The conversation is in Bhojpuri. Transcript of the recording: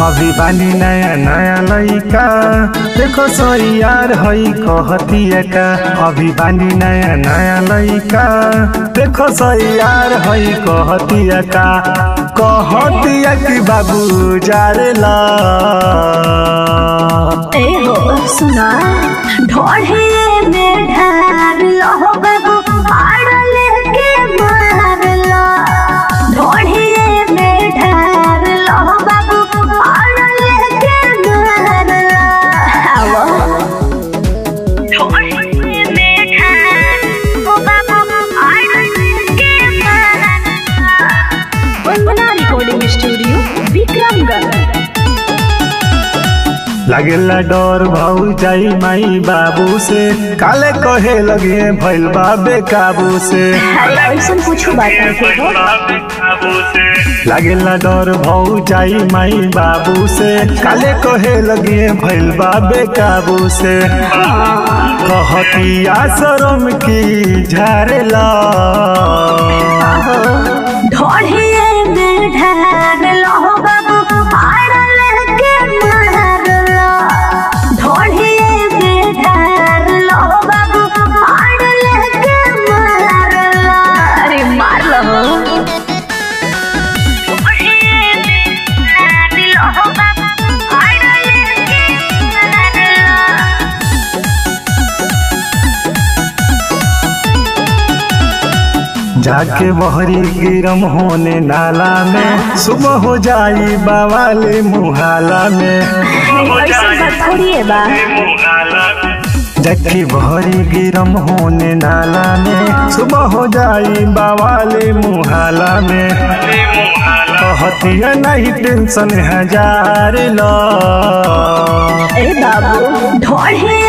अभी बानी नया नया लइका देखो सही यार हई कहतिया का। अभी बानी नया नया लइका देखो सही यार हई कहतिया का। कहतिया कि बाबू जारेला ए हो सुना ढोढ़े में ढार लो बाबू आड़ लेके मार लो। ढोढ़े में ढार लो बाबू आड़ लेके मार लो। आवो ढोढ़े में ढार लो बाबू आड़ लेके मार लो। वंदना रिकॉर्डिंग स्टूडियो विक्रमगढ़। लागेला डर भाऊ जाई माई बाबू से काले कहे लगे भइल बाबे काबू से। ऐसा कुछ बात नहीं हो। लागेला डर भाऊ जाई माई बाबू से काले कहे लगे भइल बाबे काबू से। कहतिया शरम की झारेला ढोढ़े में ढार लो बाबू आड़ लेके मार लो। ढोढ़े में ढार लो बाबू आड़ लेके मार लो। अरे मार लो ढोढ़े में ढार लो बाबू आड़ लेके मार लो। जाके बहरी गिरम होने नाला में सुबह हो जाई बावाले मुहाला में। ऐसा बात थोड़ी है बा। जाके बहरी गिरम होने नाला में सुबह हो जाई बावाले मुहाला में। कहतिया नहीं टेंशन हजार लो। ए बाबू ढोढ़े